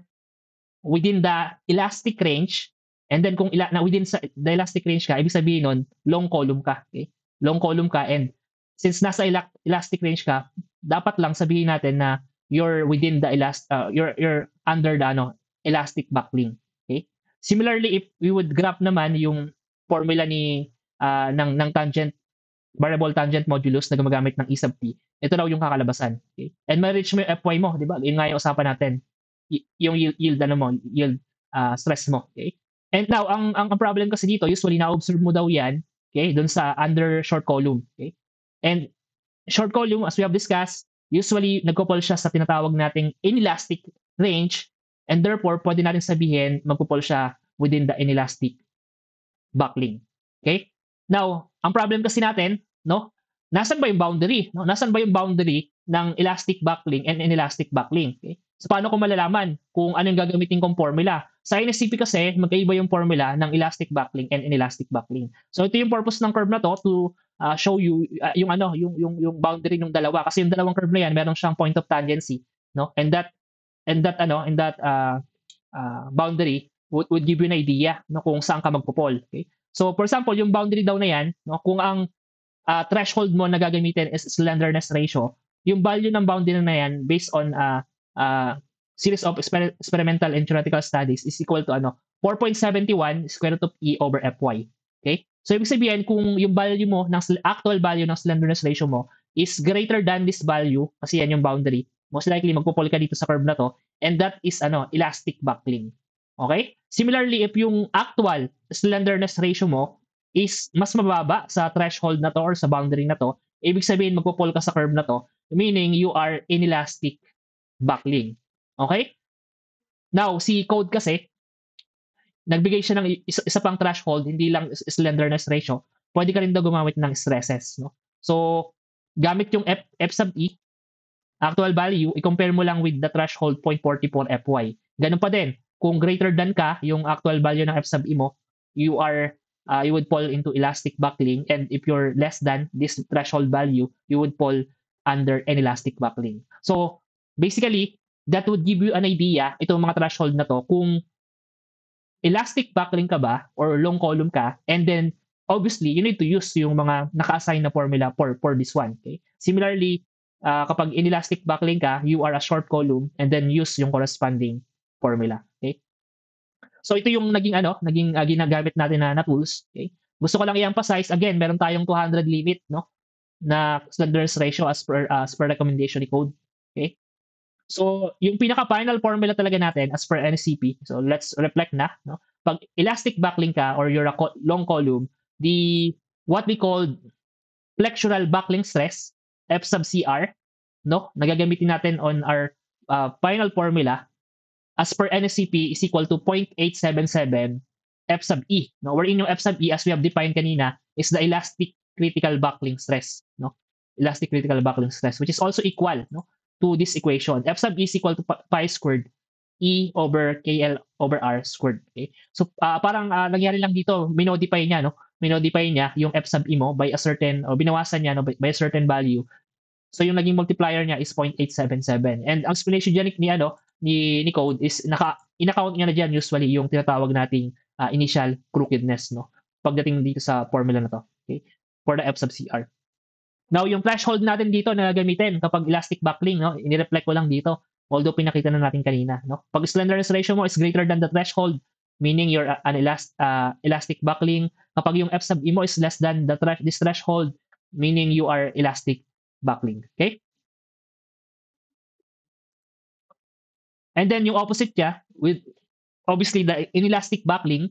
within the elastic range, and then kung within the elastic range ka, ibig sabihin nun, long column ka, okay? Long column ka, and since nasa elastic range ka, dapat lang sabihin natin na you're within the you're under the elastic buckling. Okay? Similarly, if we would graph naman yung formula ng tangent variable tangent modulus na gumagamit ng E sub t, ito raw yung kakalabasan. Okay? And ma-reach mo yung Fy mo, di ba? Yun nga yung usapan natin. Yung yield stress mo. Okay? And now, ang problem kasi dito, usually na-observe mo daw yan, okay, doon sa under short column. Okay? And short column, as we have discussed, usually nagpo-fall siya sa tinatawag nating inelastic range, and therefore, pwede natin sabihin, magpo-fall siya within the inelastic buckling. Okay? Now, ang problem kasi natin, no? Nasaan ba yung boundary? No? Nasaan ba yung boundary ng elastic buckling and inelastic buckling? Okay? So, paano ko malalaman kung anong gagamitin kong formula? Sa NSCP kasi, magkaiba yung formula ng elastic buckling and inelastic buckling. So, ito yung purpose ng curve na to to show you yung boundary ng dalawa. Kasi yung dalawang curve na yan, meron siyang point of tangency, no? And that boundary would give you an idea no kung saan ka magpo-fall. Okay? So for example, yung boundary daw na yan, no, kung ang threshold mo na gagamitin is slenderness ratio, yung value ng boundary na yan based on series of experimental and theoretical studies is equal to 4.71 square root of E over Fy. Okay? So ibig sabihin kung yung value mo ng actual value ng slenderness ratio mo is greater than this value, kasi yan yung boundary, most likely magpo-fall ka dito sa curve na to, and that is elastic buckling. Okay? Similarly, if yung actual slenderness ratio mo is mas mababa sa threshold na to or sa boundary na to, ibig sabihin magpo-fall ka sa curve na to, meaning you are inelastic buckling. Okay? Now, si Code kasi, nagbigay siya ng isa pang threshold, hindi lang slenderness ratio, pwede ka rin daw gumamit ng stresses. No? So, gamit yung F sub E, actual value, i-compare mo lang with the threshold 0.44 Fy. Ganun pa din. Kung greater than ka, yung actual value ng F sub E mo, you would fall into elastic buckling, and if you're less than this threshold value, you would fall under inelastic buckling. So, basically, that would give you an idea, itong mga threshold na to, kung elastic buckling ka ba or long column ka, and then obviously you need to use yung mga naka-assign na formula for this one. Okay? Similarly, kapag inelastic buckling ka, you are a short column, and then use yung corresponding formula. Okay? So ito yung naging ginagamit natin na tools. Okay? Gusto ko lang i-emphasize again, meron tayong 200 limit, no, na slenderness ratio as per recommendation ni Code. Okay? So yung pinaka final formula talaga natin as per NSCP. So let's reflect na, no. Pag elastic buckling ka or you're a long column, what we call flexural buckling stress, F sub CR, no, nagagamitin natin on our final formula as per NSCP is equal to 0.877 F sub E. No? Wherein yung F sub E, as we have defined kanina, is the elastic critical buckling stress. No? Elastic critical buckling stress, which is also equal, no, to this equation. F sub E is equal to pi squared E over KL over R squared. Okay? So parang nangyari lang dito, minodify niya, no? Minodify niya yung F sub E mo by a certain, o binawasan niya, no, by a certain value. So yung naging multiplier niya is 0.877. And ang explanation dyan ni Code is in-account niya na dyan usually yung tinatawag nating initial crookedness, no? Pagdating dito sa formula na to. Okay? For the F sub CR. Now, yung threshold natin dito na gamitin kapag elastic buckling, no? Inireflect ko lang dito. Although pinakita na natin kanina, no? Pag slenderness ratio mo is greater than the threshold, meaning you're an elastic buckling. Kapag yung F sub E mo is less than this threshold, meaning you are elastic buckling. Okay? And then yung opposite niya, with obviously the inelastic buckling,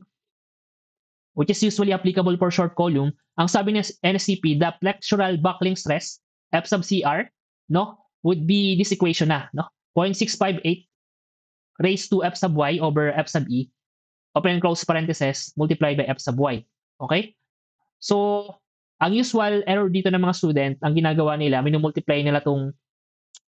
which is usually applicable for short column, ang sabi ng NSCP, the flexural buckling stress, F sub CR, no, would be this equation na, no? 0.658 raised to F sub Y over F sub E, open and close parentheses, multiplied by F sub Y. Okay? So, ang usual error dito ng mga student, ang ginagawa nila, minumultiply nila tong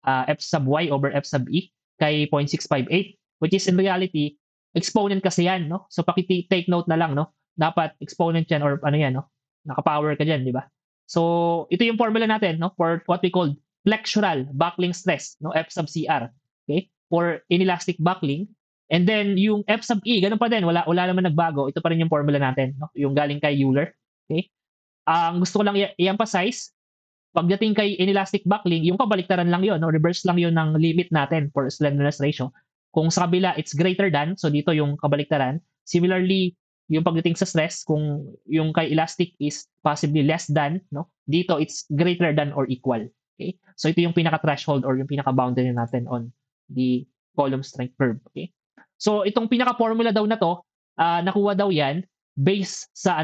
F sub Y over F sub E kay 0.658, which is in reality, exponent kasi yan, no? So, take note na lang, no? Dapat exponent yan or ano yan, no? Naka-power ka dyan, di ba? So, ito yung formula natin, no? For what we call flexural buckling stress, no? F sub CR. Okay? For inelastic buckling. And then, yung F sub E, ganun pa din. Wala naman nagbago. Ito pa rin yung formula natin, no? Yung galing kay Euler. Okay? Ang gusto ko lang i-emphasize, Pagdating kay inelastic buckling, yung kabaliktaran lang yun, no? Reverse lang yun ng limit natin for slenderness ratio. Kung sa kabila, it's greater than, so dito yung kabaliktaran. Similarly, yung pagdating sa stress, kung yung kay elastic is possibly less than, no? Dito, it's greater than or equal. Okay? So ito yung pinaka-threshold or yung pinaka-boundary natin on the column strength curve. Okay? So itong pinaka-formula daw na to, nakuha daw yan based sa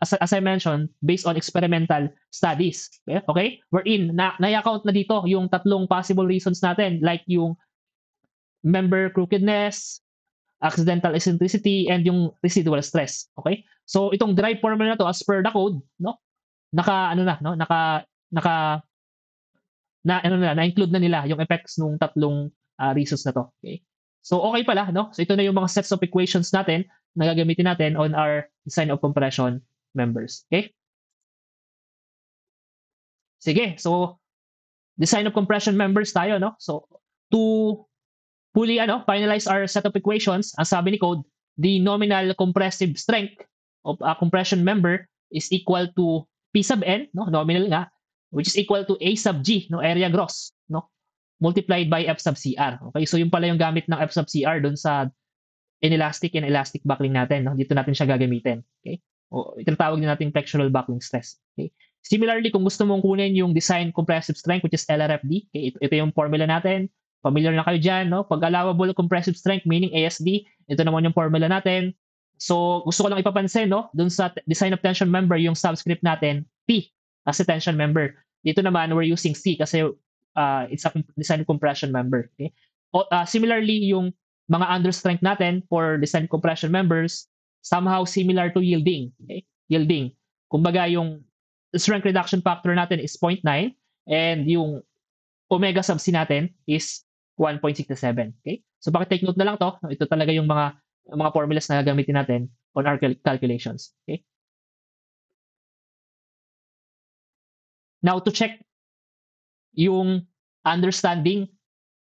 as I mentioned, based on experimental studies. Okay? Wherein na-account na dito yung tatlong possible reasons natin, like yung member crookedness, accidental eccentricity, and yung residual stress. Okay? So itong derived formula na to, as per the code, no? Naka na-include na nila yung effects nung tatlong reasons na to. Okay? So okay pala, no? So ito na yung mga sets of equations natin na gagamitin natin on our design of compression members. Okay? Sige, so design of compression members tayo, no? So to fully finalize our set of equations, ang sabi ni code, the nominal compressive strength of a compression member is equal to P sub n, no? Nominal nga, which is equal to A sub G, no? Area gross, no? Multiplied by F sub CR. Okay, so yung pala yung gamit ng F sub CR doon sa inelastic and elastic buckling natin. No? Dito natin siya gagamitin. Okay? O tinatawag din natin flexural buckling stress. Okay? Similarly, kung gusto mong kunin yung design compressive strength, which is LRFD, okay, ito yung formula natin. Familiar na kayo dyan, no? Pag allowable compressive strength, meaning ASD, ito naman yung formula natin. So, gusto ko lang ipapansin, no? Dun sa design of tension member, yung subscript natin, T, as a tension member. Dito naman, we're using C kasi it's a design compression member. Okay? Similarly, yung mga understrength natin for design compression members, somehow similar to yielding. Okay? Yielding. Kumbaga, yung strength reduction factor natin is 0.9 and yung omega sub C natin is 1.67. Okay? So, take note na lang to. Ito talaga yung mga formulas na gagamitin natin on our calculations. Okay? Now, to check yung understanding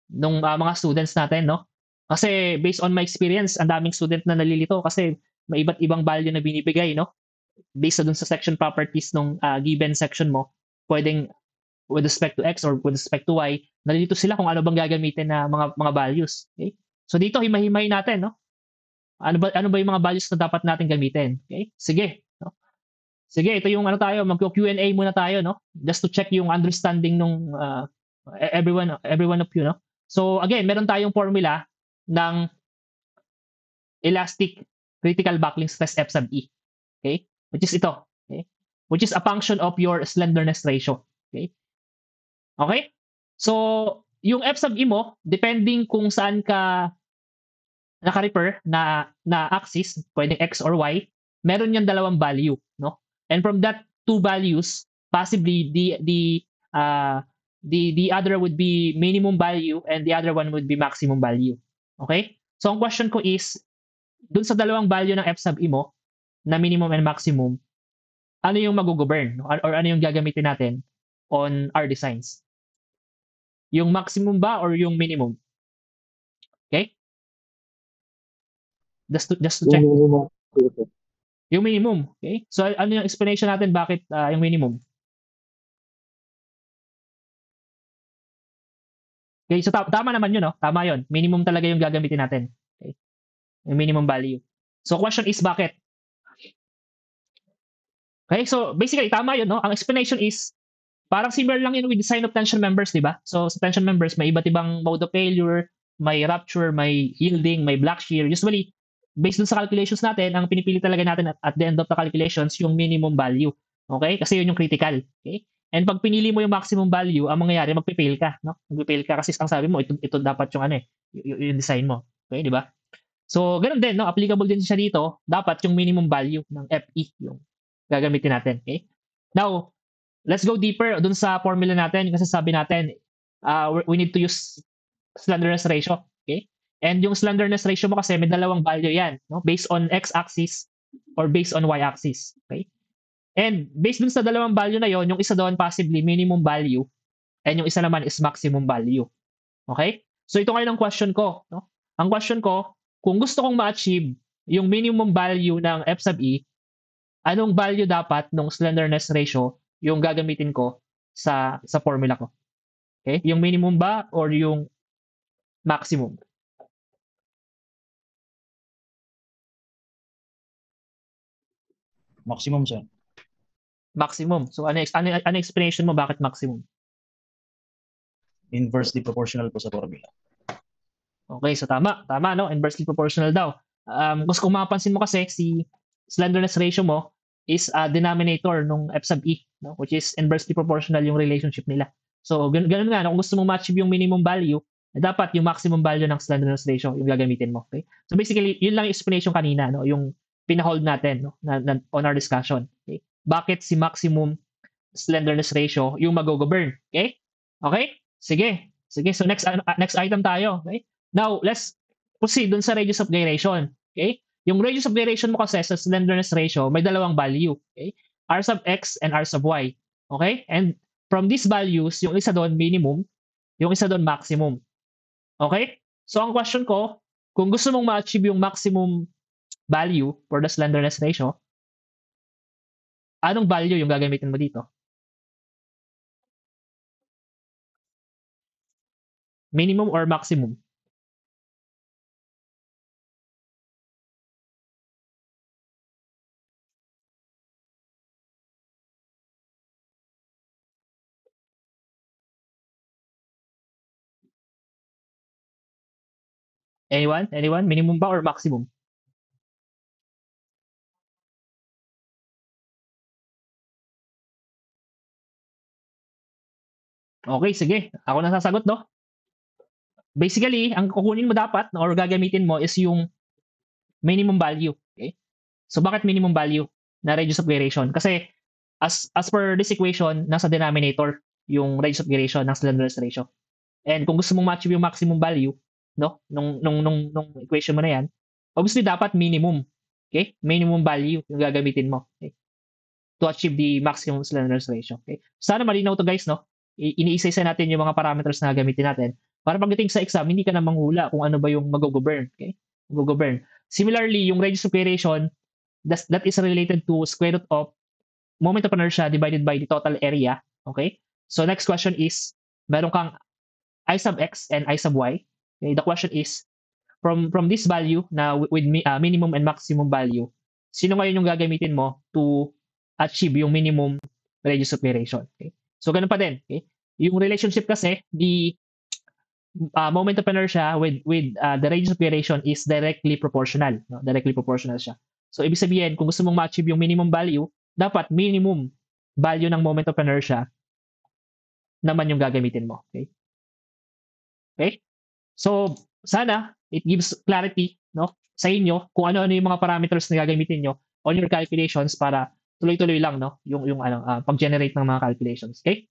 ng mga students natin, no? Kasi based on my experience, ang daming student na nalilito kasi may iba't ibang value na binibigay, no? Based dun sa section properties ng given section mo, pwedeng with respect to X or with respect to Y, nalilito sila kung ano bang gagamitin na mga values. Okay? So dito, himay-himay natin, no? Ano ba yung mga values na dapat natin gamitin? Okay? Sige. No? Sige, ito yung magko-Q&A muna tayo, no? Just to check yung understanding ng everyone of you, no? So again, meron tayong formula ng elastic critical buckling stress F sub E. Okay? Which is ito. Okay? Which is a function of your slenderness ratio. Okay? Okay? So, yung F sub E mo, depending kung saan ka naka-refer na axis, pwedeng X or Y, meron yung dalawang value, no? And from that two values, possibly the other would be minimum value and the other one would be maximum value. Okay? So ang question ko is, dun sa dalawang value ng F sub E mo, na minimum and maximum, ano yung mag-govern or ano yung gagamitin natin on our designs? Yung maximum ba or yung minimum? Okay? Just to check. Yung minimum. Okay? So ano yung explanation natin bakit yung minimum? Okay, so tama naman yun, no? Tama yun. Minimum talaga yung gagamitin natin. Okay? Yung minimum value. So question is bakit? Okay, so basically tama yun, no? Ang explanation is parang similar lang yun with design of tension members, di ba? So sa tension members, may iba't ibang mode of failure, may rupture, may yielding, may black shear. Usually, based dun sa calculations natin, ang pinipili talaga natin at the end of the calculations, yung minimum value. Okay? Kasi yun yung critical. Okay? And pag pinili mo yung maximum value, ang mangyayari, magpipail ka. No? Magpipail ka kasi ang sabi mo, ito dapat yung yung design mo. Okay, di ba? So, ganun din, no? Applicable din siya dito. Dapat yung minimum value ng FE yung gagamitin natin. Okay? Now, let's go deeper dun sa formula natin kasi sabi natin, we need to use slenderness ratio. Okay? And yung slenderness ratio mo kasi may dalawang value yan. No? Based on x-axis or based on y-axis. Okay? And based dun sa dalawang value na yon, yung isa doon possibly minimum value and yung isa naman is maximum value. Okay? So ito ngayon ang question ko. No? Ang question ko, kung gusto kong ma-achieve yung minimum value ng F sub E, anong value dapat ng slenderness ratio yung gagamitin ko sa formula ko. Okay? Yung minimum ba or yung maximum? Maximum, sir. Maximum. So ano explanation mo bakit maximum? Inversely proportional po sa formula. Okay, so tama, no? Inversely proportional daw. Kung mapapansin mo kasi si slenderness ratio mo is a denominator nung f sub e, no? Which is inversely proportional yung relationship nila. So ganun nga, no? Kung gusto mo ma-achieve yung minimum value, dapat yung maximum value ng slenderness ratio yung gagamitin mo. Okay? So basically, yun lang yung explanation kanina, no? Yung pinahold natin, no? On our discussion. Okay? Bakit si maximum slenderness ratio yung mag-govern? Okay? Okay? Sige. Sige, so next item tayo. Okay? Now, let's proceed dun sa radius of gyration. Okay? Yung radius of gyration mo kasi sa slenderness ratio, may dalawang value. Okay? R sub x and R sub y. Okay? And from these values, yung isa doon minimum, yung isa doon maximum. Okay? So ang question ko, kung gusto mong ma-achieve yung maximum value for the slenderness ratio, anong value yung gagamitin mo dito? Minimum or maximum? Anyone? Anyone? Minimum ba or maximum? Okay, sige. Ako na sasagot, no? Basically, ang kukunin mo dapat or gagamitin mo is yung minimum value. Okay? So, bakit minimum value na radius of gyration? Kasi, as per this equation, nasa denominator yung radius of gyration ng slenderness ratio. And kung gusto mong ma-achieve yung maximum value, no, nung equation mo na yan, obviously dapat minimum. Okay? Minimum value yung gagamitin mo. Okay? To achieve the maximum slenderness ratio. Okay? Sana malinaw to guys, no? Iniisa-isa natin yung mga parameters na gagamitin natin para pagdating sa exam, hindi ka na manghula kung ano ba yung mag-govern. Okay? Mag-govern. Similarly, yung radius of gyration, that is related to square root of moment of inertia divided by the total area. Okay? So next question is, meron kang I sub x and I sub y. Okay? The question is, from this value na with minimum and maximum value, sino ngayon yung gagamitin mo to achieve yung minimum radius of gyration. Okay? So, ganun pa din. Okay? Yung relationship kasi, the moment of inertia with the radius of gyration is directly proportional. No? Directly proportional siya. So, ibig sabihin, kung gusto mong ma-achieve yung minimum value, dapat minimum value ng moment of inertia naman yung gagamitin mo. Okay? Okay? So, sana it gives clarity, no, sa inyo kung ano-ano yung mga parameters na gagamitin nyo on your calculations para tuloy-tuloy lang, no, yung pag-generate ng mga calculations. Okay?